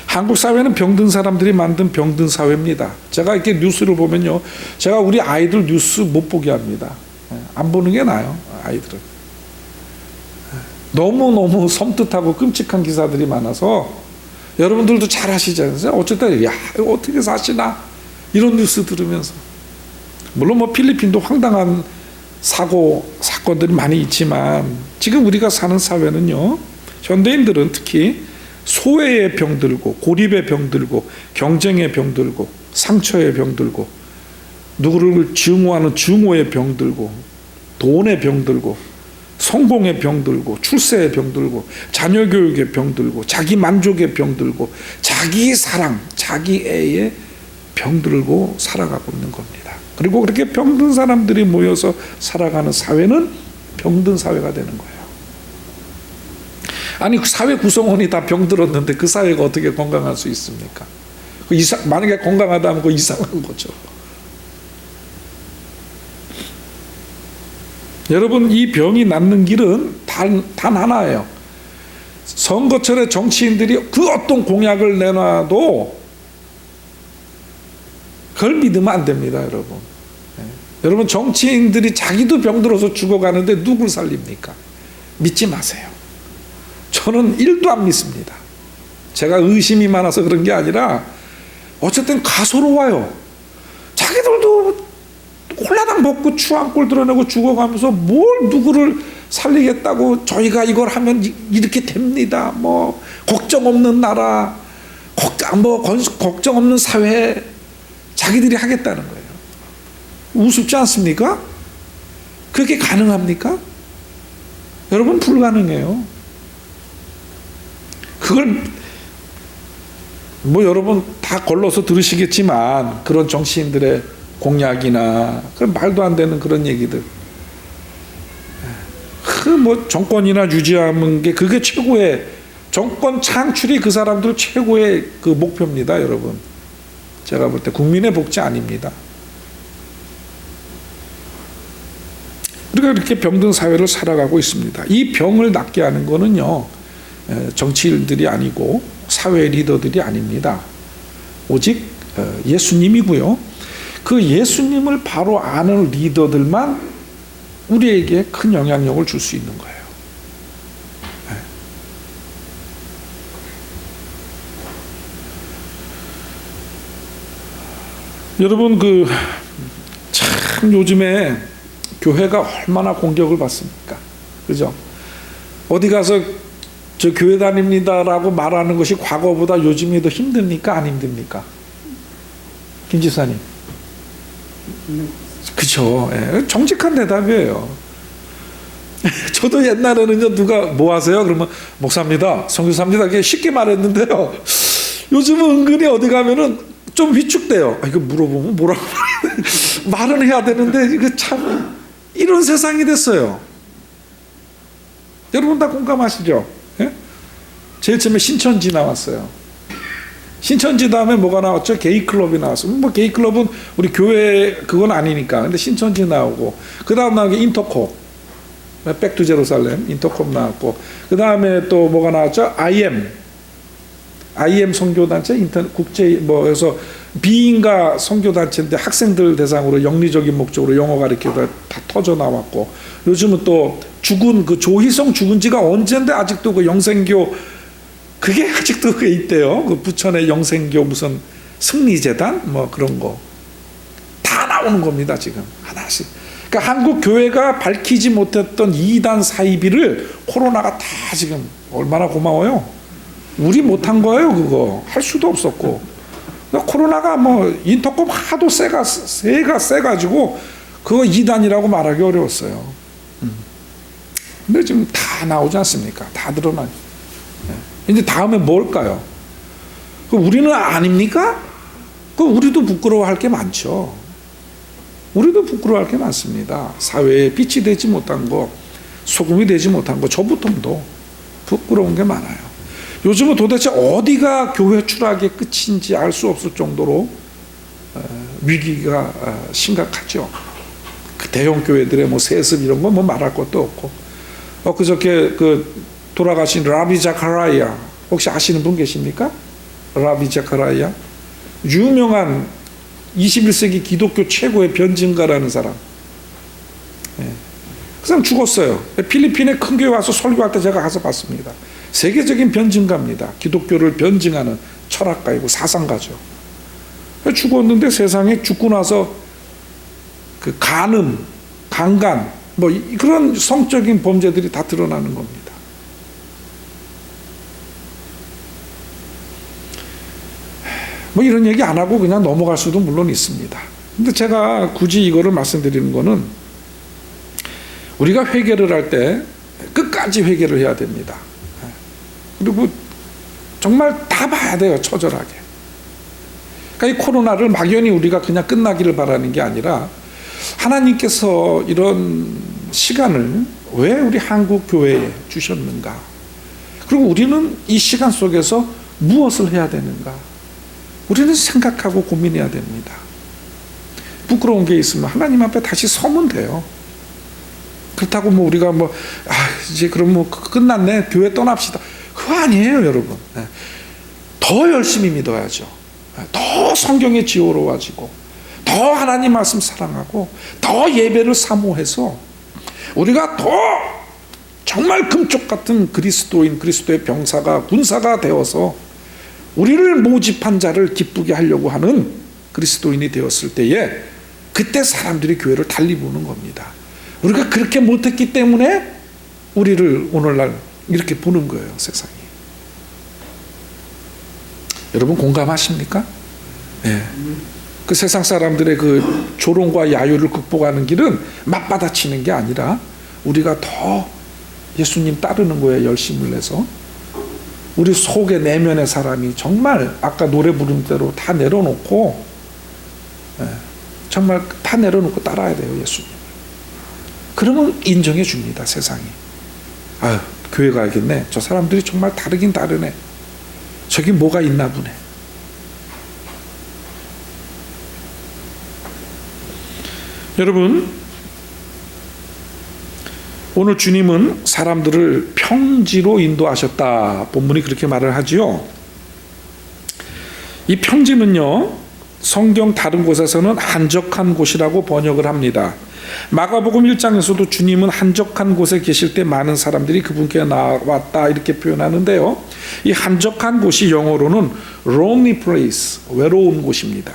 한국 사회는 병든 사람들이 만든 병든 사회입니다. 제가 이렇게 뉴스를 보면요, 제가 우리 아이들 뉴스 못 보게 합니다. 안 보는 게 나아요, 아이들은. 너무너무 섬뜩하고 끔찍한 기사들이 많아서, 여러분들도 잘 아시잖아요. 어쨌든 이거 어떻게 사시나, 이런 뉴스 들으면서. 물론 뭐 필리핀도 황당한 사건들이 많이 있지만, 지금 우리가 사는 사회는요, 현대인들은 특히 소외에 병들고, 고립에 병들고, 경쟁에 병들고, 상처에 병들고, 누구를 증오하는 증오에 병들고, 돈에 병들고, 성공에 병들고, 출세에 병들고, 자녀 교육에 병들고, 자기 만족에 병들고, 자기 사랑, 자기 애에 병들고 살아가고 있는 겁니다. 그리고 그렇게 병든 사람들이 모여서 살아가는 사회는 병든 사회가 되는 거예요. 아니, 사회 구성원이 다 병들었는데 그 사회가 어떻게 건강할 수 있습니까? 만약에 건강하다면 그거 이상한 거죠. 여러분, 이 병이 낫는 길은 단 하나예요. 선거철에 정치인들이 그 어떤 공약을 내놔도 그걸 믿으면 안 됩니다, 여러분. 여러분, 정치인들이 자기도 병들어서 죽어가는데 누굴 살립니까? 믿지 마세요. 저는 1도 안 믿습니다. 제가 의심이 많아서 그런 게 아니라, 어쨌든 가소로워요. 자기들도 홀라당 먹고 추 한 꼴 드러내고 죽어가면서 뭘 누구를 살리겠다고 저희가 이걸 하면 이렇게 됩니다. 뭐 걱정 없는 나라, 걱정 없는 사회 자기들이 하겠다는 거예요. 우습지 않습니까? 그게 가능합니까? 여러분 불가능해요. 그걸 뭐 여러분 다 걸러서 들으시겠지만 그런 정치인들의 공약이나 그런 말도 안 되는 그런 얘기들, 그 뭐 정권이나 유지하는 게 그게 최고의 정권 창출이 그 사람들 최고의 그 목표입니다, 여러분. 제가 볼 때 국민의 복지 아닙니다. 우리가 이렇게 병든 사회를 살아가고 있습니다. 이 병을 낫게 하는 거는요, 정치인들이 아니고 사회 리더들이 아닙니다. 오직 예수님이고요. 그 예수님을 바로 아는 리더들만 우리에게 큰 영향력을 줄 수 있는 거예요. 여러분 참 요즘에 교회가 얼마나 공격을 받습니까? 그죠? 어디 가서 저 교회 다닙니다라고 말하는 것이 과거보다 요즘이 더 힘듭니까? 안 힘듭니까? 김 지사님. 그죠? 예, 정직한 대답이에요. 저도 옛날에는요, 누가 뭐 하세요? 그러면 목사입니다, 선교사입니다. 그게 쉽게 말했는데요. 요즘은 은근히 어디 가면은 좀 위축돼요. 이거 물어보면 뭐라고 말은 해야 되는데 이거 참 이런 세상이 됐어요. 여러분 다 공감하시죠? 예? 제일 처음에 신천지 나왔어요. 신천지 다음에 뭐가 나왔죠? 게이클럽이 나왔어요. 뭐 게이클럽은 우리 교회 그건 아니니까. 근데 신천지 나오고, 그 다음 나온 게 인터콥, 백투 제루살렘 인터콥 나왔고, 그 다음에 또 뭐가 나왔죠? IM 선교단체, 국제 뭐에서 비인가 선교단체인데 학생들 대상으로 영리적인 목적으로 영어 가르치다 다 터져 나왔고, 요즘은 또 죽은 그 조희성 죽은 지가 언젠데 아직도 그 영생교, 그게 아직도 그게 있대요. 그 부천의 영생교 무슨 승리재단 뭐 그런 거 다 나오는 겁니다, 지금 하나씩. 그러니까 한국 교회가 밝히지 못했던 이단 사이비를 코로나가 다 지금, 얼마나 고마워요. 우리 못한 거예요. 그거 할 수도 없었고. 코로나가 뭐 인터콤 하도 세가 세가지고 그거 이단이라고 말하기 어려웠어요. 근데 지금 다 나오지 않습니까? 다 드러나요. 이제 다음에 뭘까요? 우리는 아닙니까? 우리도 부끄러워할 게 많죠. 우리도 부끄러워할 게 많습니다. 사회에 빛이 되지 못한 거, 소금이 되지 못한 거, 저부터도 부끄러운 게 많아요. 요즘은 도대체 어디가 교회 추락의 끝인지 알 수 없을 정도로 위기가 심각하죠. 그 대형 교회들의 뭐 세습 이런 거 뭐 말할 것도 없고. 그저께 돌아가신 라비 자카라이아, 혹시 아시는 분 계십니까? 라비 자카라이아, 유명한 21세기 기독교 최고의 변증가라는 사람. 그 사람 죽었어요. 필리핀에 큰 교회 와서 설교할 때 제가 가서 봤습니다. 세계적인 변증가입니다. 기독교를 변증하는 철학가이고 사상가죠. 죽었는데 세상에 죽고 나서 그 간음, 강간, 뭐 그런 성적인 범죄들이 다 드러나는 겁니다. 뭐 이런 얘기 안 하고 그냥 넘어갈 수도 물론 있습니다. 근데 제가 굳이 이거를 말씀드리는 거는, 우리가 회개를 할 때 끝까지 회개를 해야 됩니다. 그리고 정말 다 봐야 돼요, 처절하게. 그러니까 이 코로나를 막연히 우리가 그냥 끝나기를 바라는 게 아니라, 하나님께서 이런 시간을 왜 우리 한국 교회에 주셨는가? 그리고 우리는 이 시간 속에서 무엇을 해야 되는가? 우리는 생각하고 고민해야 됩니다. 부끄러운 게 있으면 하나님 앞에 다시 서면 돼요. 그렇다고 뭐 우리가 이제 그럼 뭐 끝났네, 교회 떠납시다, 그거 아니에요, 여러분. 더 열심히 믿어야죠. 더 성경에 지혜로워지고, 더 하나님 말씀 사랑하고, 더 예배를 사모해서 우리가 더 정말 금쪽 같은 그리스도인, 그리스도의 병사가, 군사가 되어서 우리를 모집한 자를 기쁘게 하려고 하는 그리스도인이 되었을 때에 그때 사람들이 교회를 달리 보는 겁니다. 우리가 그렇게 못했기 때문에 우리를 오늘날 이렇게 보는 거예요, 세상이. 여러분 공감하십니까? 예. 그 세상 사람들의 그 조롱과 야유를 극복하는 길은 맞받아치는 게 아니라 우리가 더 예수님 따르는 거에 열심을 내서 우리 속의 내면의 사람이 정말 아까 노래 부른 대로 다 내려놓고, 예, 정말 다 내려놓고 따라야 돼요, 예수님. 그러면 인정해 줍니다, 세상이. 아유, 교회 가야겠네. 저 사람들이 정말 다르긴 다르네. 저기 뭐가 있나 보네. 여러분, 오늘 주님은 사람들을 평지로 인도하셨다. 본문이 그렇게 말을 하지요. 이 평지는요, 성경 다른 곳에서는 한적한 곳이라고 번역을 합니다. 마가복음 1장에서도 주님은 한적한 곳에 계실 때 많은 사람들이 그분께 나왔다 이렇게 표현하는데요. 이 한적한 곳이 영어로는 lonely place, 외로운 곳입니다.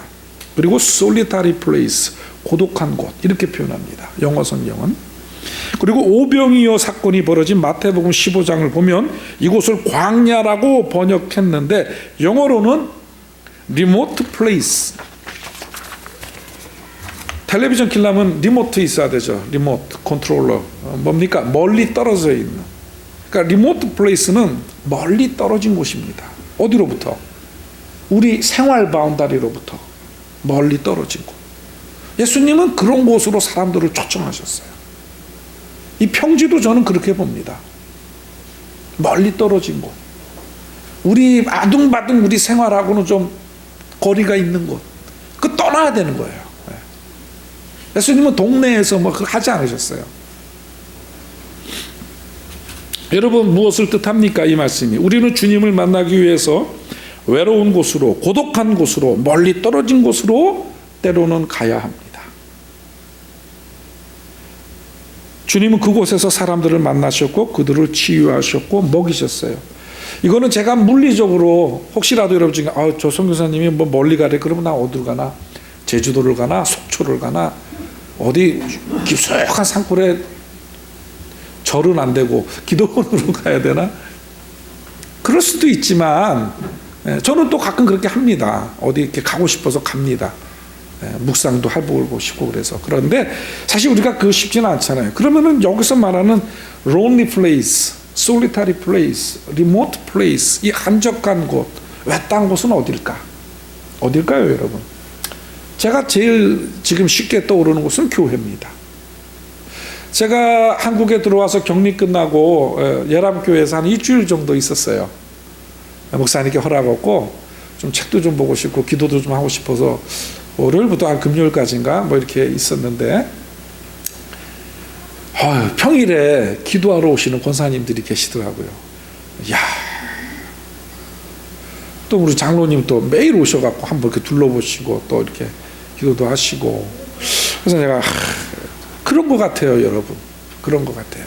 그리고 solitary place, 고독한 곳 이렇게 표현합니다, 영어 성경은. 그리고 오병이어 사건이 벌어진 마태복음 15장을 보면 이곳을 광야라고 번역했는데 영어로는 remote place. 텔레비전 킬려면 리모트 있어야 되죠. 리모트 컨트롤러. 뭡니까? 멀리 떨어져 있는. 그러니까 리모트 플레이스는 멀리 떨어진 곳입니다. 어디로부터? 우리 생활 바운다리로부터 멀리 떨어진 곳. 예수님은 그런 곳으로 사람들을 초청하셨어요. 이 평지도 저는 그렇게 봅니다. 멀리 떨어진 곳. 우리 아둥바둥 우리 생활하고는 좀 거리가 있는 곳. 그 떠나야 되는 거예요. 예수님은 동네에서 뭐 하지 않으셨어요. 여러분 무엇을 뜻합니까? 이 말씀이 우리는 주님을 만나기 위해서 외로운 곳으로, 고독한 곳으로, 멀리 떨어진 곳으로 때로는 가야 합니다. 주님은 그곳에서 사람들을 만나셨고 그들을 치유하셨고 먹이셨어요. 이거는 제가 물리적으로 혹시라도 여러분 중에 저 선교사님이 뭐 멀리 가래 그러면 나 어디로 가나? 제주도를 가나? 속초를 가나? 어디 깊숙한 산골에 절은 안 되고 기도원으로 가야 되나? 그럴 수도 있지만 저는 또 가끔 그렇게 합니다. 어디 이렇게 가고 싶어서 갑니다. 묵상도 해보고 싶고 그래서. 그런데 사실 우리가 그거 쉽지는 않잖아요. 그러면은 여기서 말하는 lonely place, solitary place, remote place, 이 한적한 곳, 외딴 곳은 어딜까? 어딜까요, 여러분? 제가 제일 지금 쉽게 떠오르는 곳은 교회입니다. 제가 한국에 들어와서 격리 끝나고 예람교회에서 한 일주일 정도 있었어요. 목사님께 허락받고 좀 책도 좀 보고 싶고 기도도 좀 하고 싶어서 월요일부터 한 금요일까지인가 뭐 이렇게 있었는데 평일에 기도하러 오시는 권사님들이 계시더라고요. 이야, 또 우리 장로님 또 매일 오셔갖고 한번 이렇게 둘러보시고 또 이렇게 기도도 하시고. 그래서 내가 그런 것 같아요, 여러분. 그런 것 같아요.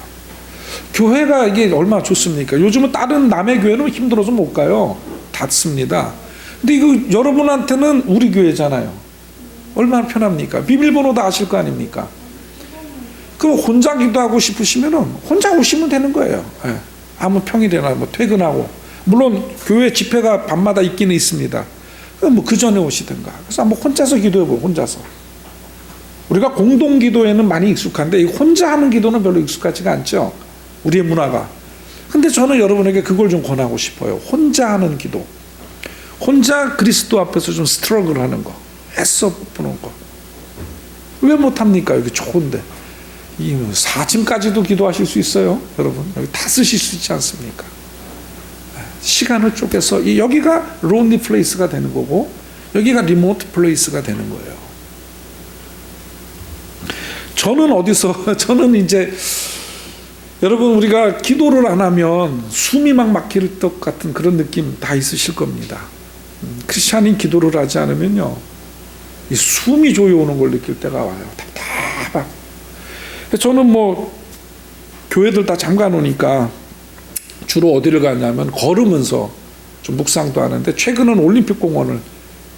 교회가 이게 얼마나 좋습니까? 요즘은 다른 남의 교회는 힘들어서 못 가요. 닫습니다. 근데 이거 여러분한테는 우리 교회잖아요. 얼마나 편합니까? 비밀번호 다 아실 거 아닙니까? 그럼 혼자 기도하고 싶으시면은 혼자 오시면 되는 거예요. 아무 평일이나 뭐 퇴근하고. 물론 교회 집회가 밤마다 있기는 있습니다. 뭐 그 전에 오시든가. 그래서 한번 혼자서 기도해보고, 혼자서. 우리가 공동 기도에는 많이 익숙한데 이 혼자 하는 기도는 별로 익숙하지가 않죠, 우리의 문화가. 근데 저는 여러분에게 그걸 좀 권하고 싶어요. 혼자 하는 기도, 혼자 그리스도 앞에서 좀 스트러글 하는 거, 애써 보는 거. 왜 못합니까? 여기 좋은데 이 사침까지도 기도하실 수 있어요, 여러분. 여기 다 쓰실 수 있지 않습니까? 시간을 쪼개서 여기가 lonely place가 되는 거고 여기가 remote place가 되는 거예요. 저는 이제 여러분 우리가 기도를 안 하면 숨이 막 막힐 것 같은 그런 느낌 다 있으실 겁니다. 크리스찬인 기도를 하지 않으면요, 이 숨이 조여오는 걸 느낄 때가 와요. 답답하고. 저는 뭐 교회들 다 잠가 놓으니까 주로 어디를 가냐면 걸으면서 좀 묵상도 하는데 최근은 올림픽공원을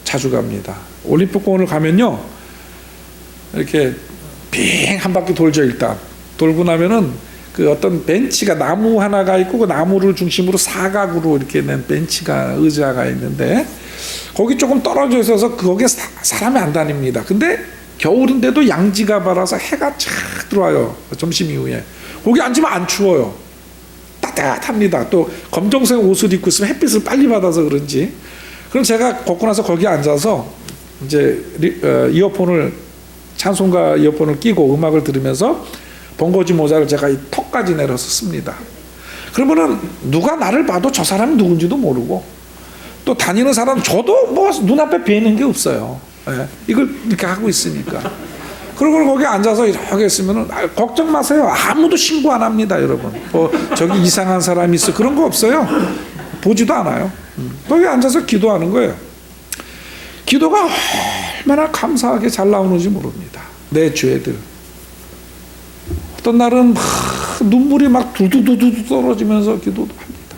자주 갑니다. 올림픽공원을 가면요, 이렇게 빙 한 바퀴 돌죠. 일단 돌고 나면은 그 어떤 벤치가 나무 하나가 있고 그 나무를 중심으로 사각으로 이렇게 낸 벤치가 의자가 있는데 거기 조금 떨어져 있어서 거기에 사람이 안 다닙니다. 근데 겨울인데도 양지가 발아서 해가 쫙 들어와요. 점심 이후에 거기 앉으면 안 추워요. 따뜻합니다. 또 검정색 옷을 입고 있으면 햇빛을 빨리 받아서 그런지. 그럼 제가 걷고 나서 거기 앉아서 이제 이어폰을 찬송가 이어폰을 끼고 음악을 들으면서 번거지 모자를 제가 이 턱까지 내려서 씁니다. 그러면은 누가 나를 봐도 저 사람이 누군지도 모르고 또 다니는 사람 저도 뭐 눈앞에 뵈는 게 없어요. 예, 이걸 이렇게 하고 있으니까. 그리고 거기 앉아서 이렇게 있으면은 걱정 마세요. 아무도 신고 안 합니다, 여러분. 뭐 저기 이상한 사람이 있어 그런 거 없어요. 보지도 않아요. 거기 앉아서 기도하는 거예요. 기도가 얼마나 감사하게 잘 나오는지 모릅니다. 내 죄들. 어떤 날은 막 눈물이 막 두두두두 떨어지면서 기도도 합니다.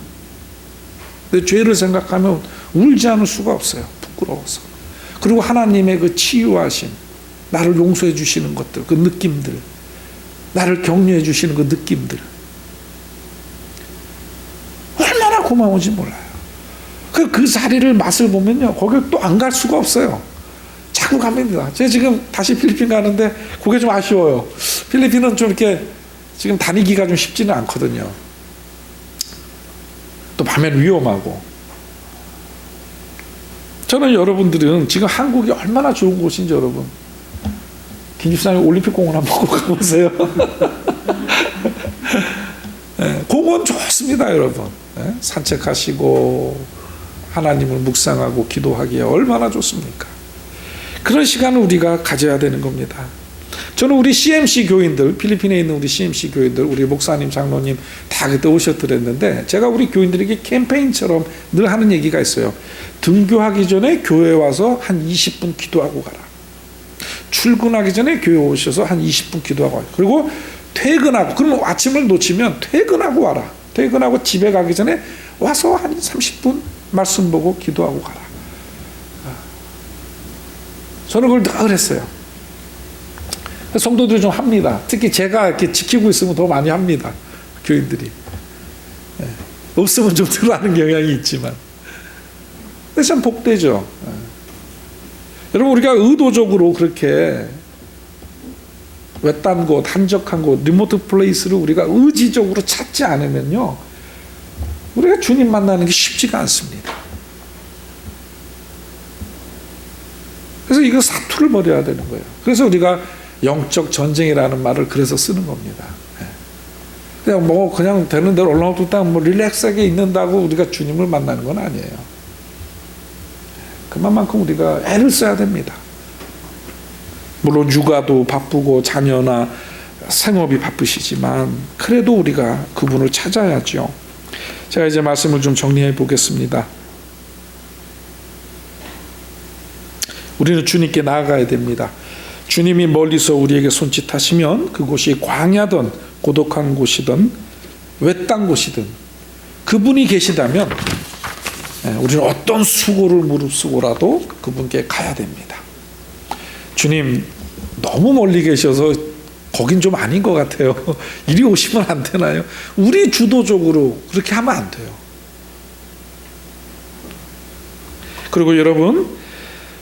내 죄를 생각하면 울지 않을 수가 없어요. 부끄러워서. 그리고 하나님의 그 치유하심, 나를 용서해 주시는 것들, 그 느낌들, 나를 격려해 주시는 그 느낌들, 얼마나 고마운지 몰라요. 그 자리를 맛을 보면요, 거기 또 안 갈 수가 없어요. 자꾸 갑니다. 제가 지금 다시 필리핀 가는데 그게 좀 아쉬워요. 필리핀은 좀 이렇게 지금 다니기가 좀 쉽지는 않거든요. 또 밤에는 위험하고. 저는 여러분들은 지금 한국이 얼마나 좋은 곳인지 여러분, 김집사님 올림픽 공원 한번 가보세요. 네, 공원 좋습니다, 여러분. 네, 산책하시고 하나님을 묵상하고 기도하기에 얼마나 좋습니까? 그런 시간을 우리가 가져야 되는 겁니다. 저는 우리 CMC 교인들, 필리핀에 있는 우리 CMC 교인들, 우리 목사님, 장로님 다 그때 오셨더랬는데 제가 우리 교인들에게 캠페인처럼 늘 하는 얘기가 있어요. 등교하기 전에 교회 와서 한 20분 기도하고 가라. 출근하기 전에 교회 오셔서 한 20분 기도하고 와라. 그리고 퇴근하고, 그러면 아침을 놓치면 퇴근하고 와라. 퇴근하고 집에 가기 전에 와서 한 30분 말씀 보고 기도하고 가라. 저는 그걸 늘 했어요. 성도들이 좀 합니다. 특히 제가 이렇게 지키고 있으면 더 많이 합니다. 교인들이. 없으면 좀 덜 하는 경향이 있지만. 근데 참 복되죠. 여러분, 우리가 의도적으로 그렇게 외딴 곳, 한적한 곳, 리모트 플레이스를 우리가 의지적으로 찾지 않으면요, 우리가 주님 만나는 게 쉽지가 않습니다. 그래서 이거 사투를 벌여야 되는 거예요. 그래서 우리가 영적 전쟁이라는 말을 그래서 쓰는 겁니다. 그냥 뭐 그냥 되는 대로 올라오다 뭐 릴렉스하게 있는다고 우리가 주님을 만나는 건 아니에요. 그만큼 우리가 애를 써야 됩니다. 물론 육아도 바쁘고 자녀나 생업이 바쁘시지만 그래도 우리가 그분을 찾아야죠. 제가 이제 말씀을 좀 정리해 보겠습니다. 우리는 주님께 나아가야 됩니다. 주님이 멀리서 우리에게 손짓하시면 그곳이 광야든 고독한 곳이든 외딴 곳이든 그분이 계시다면 우리는 어떤 수고를 무릅쓰고라도 그분께 가야 됩니다. 주님 너무 멀리 계셔서 거긴 좀 아닌 것 같아요. 이리 오시면 안 되나요? 우리 주도적으로 그렇게 하면 안 돼요. 그리고 여러분,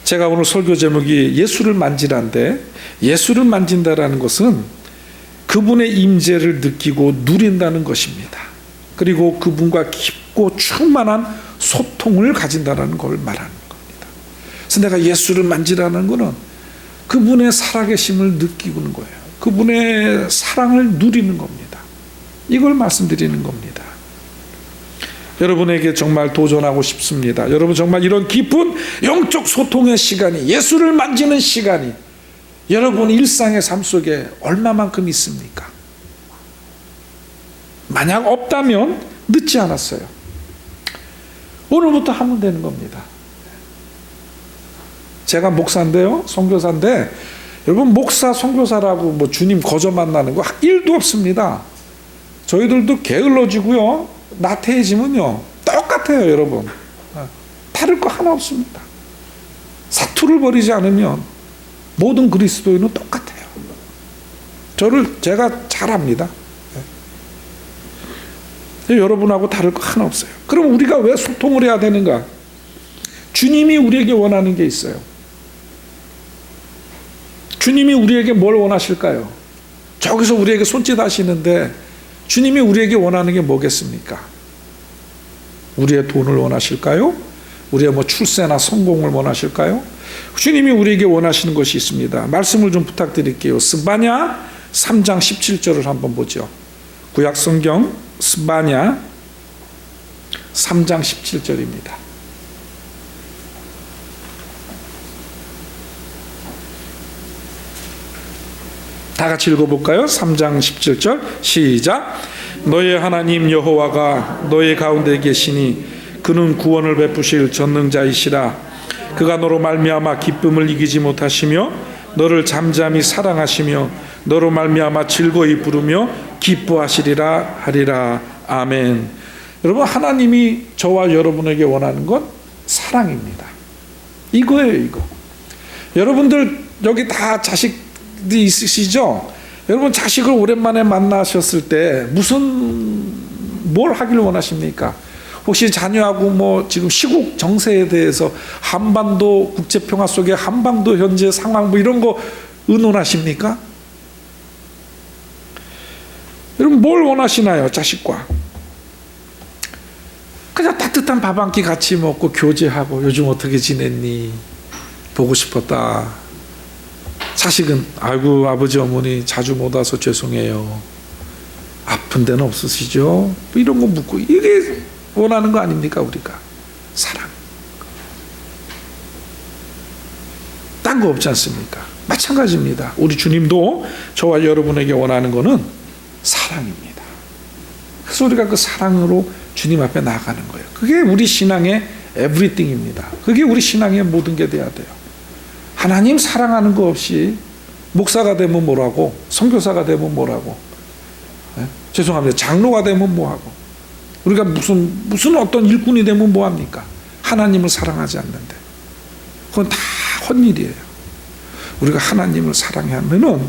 제가 오늘 설교 제목이 예수를 만지라인데, 예수를 만진다라는 것은 그분의 임재를 느끼고 누린다는 것입니다. 그리고 그분과 깊고 충만한 소통을 가진다는 걸 말하는 겁니다. 그래서 내가 예수를 만지라는 것은 그분의 살아계심을 느끼는 거예요. 그분의 사랑을 누리는 겁니다. 이걸 말씀드리는 겁니다. 여러분에게 정말 도전하고 싶습니다. 여러분 정말 이런 깊은 영적 소통의 시간이, 예수를 만지는 시간이 여러분 일상의 삶 속에 얼마만큼 있습니까? 만약 없다면 늦지 않았어요. 오늘부터 하면 되는 겁니다. 제가 목사인데요, 선교사인데, 여러분 목사, 선교사라고 뭐 주님 거저 만나는 거 1도 없습니다. 저희들도 게을러지고요, 나태해지면요 똑같아요. 여러분 다를 거 하나 없습니다. 사투를 벌이지 않으면 모든 그리스도인은 똑같아요. 제가 잘 압니다. 여러분하고 다를 거 하나 없어요. 그럼 우리가 왜 소통을 해야 되는가? 주님이 우리에게 원하는 게 있어요. 주님이 우리에게 뭘 원하실까요? 저기서 우리에게 손짓 하시는데 주님이 우리에게 원하는 게 뭐겠습니까? 우리의 돈을 원하실까요? 우리의 출세나 성공을 원하실까요? 주님이 우리에게 원하시는 것이 있습니다. 말씀을 좀 부탁드릴게요. 스바냐 3장 17절을 한번 보죠. 구약성경 스바냐 3장 17절입니다. 다 같이 읽어볼까요? 3장 17절 시작. 너의 하나님 여호와가 너의 가운데 계시니 그는 구원을 베푸실 전능자이시라. 그가 너로 말미암아 기쁨을 이기지 못하시며 너를 잠잠히 사랑하시며 너로 말미암아 즐거이 부르며 기뻐하시리라 하리라. 아멘. 여러분, 하나님이 저와 여러분에게 원하는 건 사랑입니다. 이거예요, 이거. 여러분들 여기 다 자식들이 있으시죠? 여러분 자식을 오랜만에 만나셨을 때 뭘 하길 원하십니까? 혹시 자녀하고 지금 시국 정세에 대해서 한반도 국제평화 속에 한반도 현재 상황 이런 거 의논하십니까? 여러분 뭘 원하시나요? 자식과 그냥 따뜻한 밥 한 끼 같이 먹고 교제하고 요즘 어떻게 지냈니? 보고 싶었다. 자식은 아이고 아버지 어머니 자주 못 와서 죄송해요. 아픈 데는 없으시죠? 이런 거 묻고 이게 원하는 거 아닙니까? 우리가 사랑. 딴 거 없지 않습니까? 마찬가지입니다. 우리 주님도 저와 여러분에게 원하는 거는 사랑입니다. 그래서 우리가 그 사랑으로 주님 앞에 나아가는 거예요. 그게 우리 신앙의 에브리띵입니다. 그게 우리 신앙의 모든 게 돼야 돼요. 하나님 사랑하는 거 없이 목사가 되면 뭐라고, 선교사가 되면 뭐라고, 죄송합니다. 장로가 되면 뭐하고, 우리가 무슨 어떤 일꾼이 되면 뭐합니까? 하나님을 사랑하지 않는데. 그건 다 헛일이에요. 우리가 하나님을 사랑하면은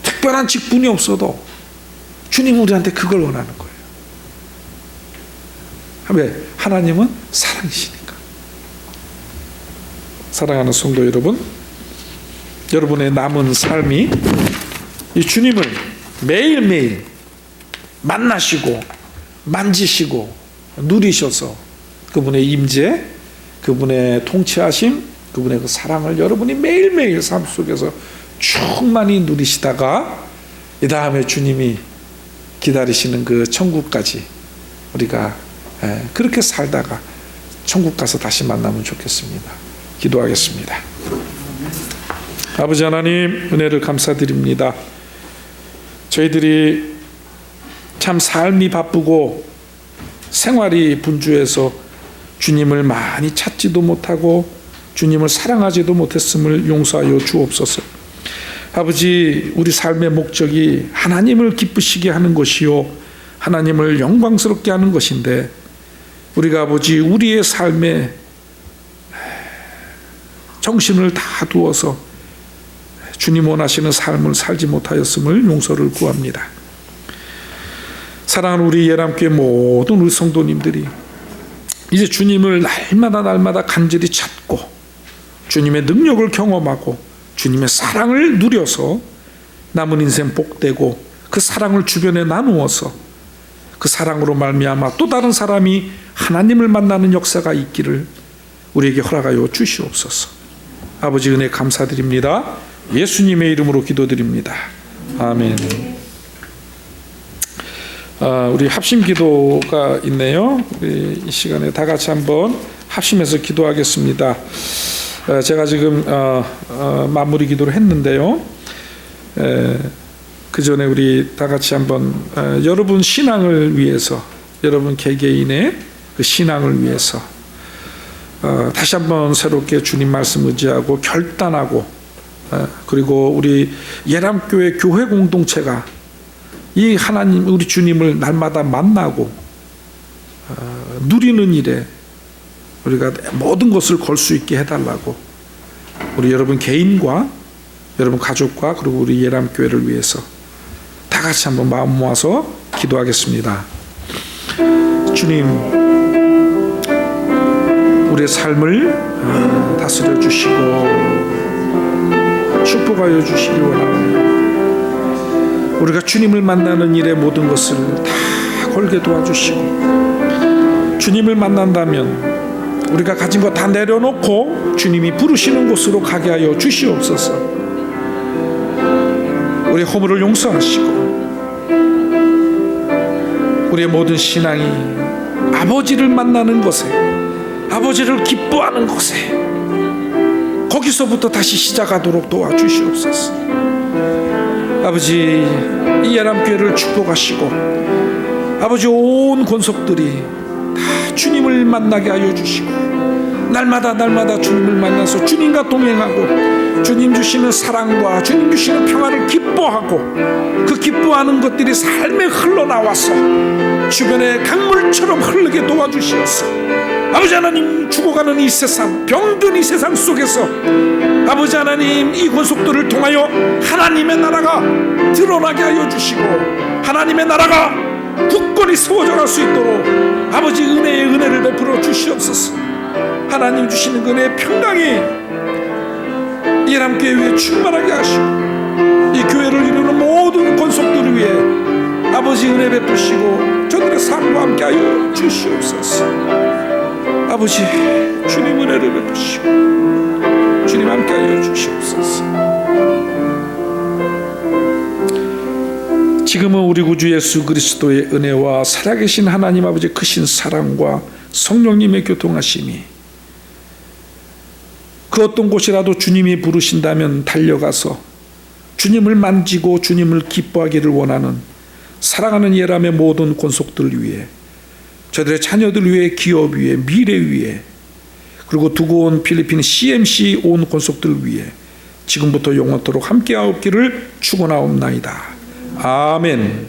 특별한 직분이 없어도 주님 우리한테 그걸 원하는 거예요. 왜? 하나님은 사랑이시니까. 사랑하는 성도 여러분, 여러분의 남은 삶이 이 주님을 매일매일 만나시고 만지시고 누리셔서 그분의 임재, 그분의 통치하심, 그분의 그 사랑을 여러분이 매일매일 삶 속에서 충만히 누리시다가 이 다음에 주님이 기다리시는 그 천국까지 우리가 그렇게 살다가 천국 가서 다시 만나면 좋겠습니다. 기도하겠습니다. 아버지 하나님, 은혜를 감사드립니다. 저희들이 참 삶이 바쁘고 생활이 분주해서 주님을 많이 찾지도 못하고 주님을 사랑하지도 못했음을 용서하여 주옵소서. 아버지, 우리 삶의 목적이 하나님을 기쁘시게 하는 것이요 하나님을 영광스럽게 하는 것인데 우리가 아버지 우리의 삶에 정신을 다 두어서 주님 원하시는 삶을 살지 못하였음을 용서를 구합니다. 사랑하는 우리 예람교회 모든 우리 성도님들이 이제 주님을 날마다 간절히 찾고 주님의 능력을 경험하고 주님의 사랑을 누려서 남은 인생 복되고 그 사랑을 주변에 나누어서 그 사랑으로 말미암아 또 다른 사람이 하나님을 만나는 역사가 있기를 우리에게 허락하여 주시옵소서. 아버지 은혜 감사드립니다. 예수님의 이름으로 기도드립니다. 아멘. 우리 합심 기도가 있네요. 우리 이 시간에 다 같이 한번 합심해서 기도하겠습니다. 제가 지금 마무리 기도를 했는데요. 그 전에 우리 다 같이 한번 여러분 신앙을 위해서, 여러분 개개인의 그 신앙을 위해서 다시 한번 새롭게 주님 말씀 의지하고 결단하고 그리고 우리 예람교회 교회 공동체가 이 하나님 우리 주님을 날마다 만나고 누리는 일에 우리가 모든 것을 걸 수 있게 해달라고 우리 여러분 개인과 여러분 가족과 그리고 우리 예람교회를 위해서 다 같이 한번 마음 모아서 기도하겠습니다. 주님, 우리의 삶을 다스려 주시고 축복하여 주시기 원합니다. 우리가 주님을 만나는 일의 모든 것을 다 걸게 도와주시고, 주님을 만난다면 우리가 가진 거 다 내려놓고 주님이 부르시는 곳으로 가게 하여 주시옵소서. 우리의 허물을 용서하시고 우리의 모든 신앙이 아버지를 만나는 곳에, 아버지를 기뻐하는 곳에, 거기서부터 다시 시작하도록 도와주시옵소서. 아버지, 이 예람교회를 축복하시고 아버지, 온 권속들이 다 주님을 만나게 하여 주시고 날마다 주님을 만나서 주님과 동행하고 주님 주시는 사랑과 주님 주시는 평화를 기뻐하고 그 기뻐하는 것들이 삶에 흘러나와서 주변에 강물처럼 흐르게 도와주시옵소서. 아버지 하나님, 죽어가는 이 세상, 병든 이 세상 속에서 아버지 하나님, 이 권속들을 통하여 하나님의 나라가 드러나게 하여 주시고 하나님의 나라가 굳건히 세워져 갈 수 있도록 아버지 은혜의 은혜를 베풀어 주시옵소서. 하나님 주시는 은혜의 평강이 이 예람교회 위에 충만하게 하시고 이 교회를 이루는 모든 권속들을 위해 아버지 은혜 베푸시고 저들의 삶과 함께 하여 주시옵소서. 아버지, 주님 은혜를 베푸시고 주님 함께 하여 주시옵소서. 지금은 우리 구주 예수 그리스도의 은혜와 살아계신 하나님 아버지 크신 사랑과 성령님의 교통하심이 그 어떤 곳이라도 주님이 부르신다면 달려가서 주님을 만지고 주님을 기뻐하기를 원하는 사랑하는 예람의 모든 권속들 위해, 저들의 자녀들 위해, 기업 위해, 미래 위해, 그리고 두고 온 필리핀 CMC 온 권속들 위해 지금부터 영원토록 함께하옵기를 축원하옵나이다. 아멘.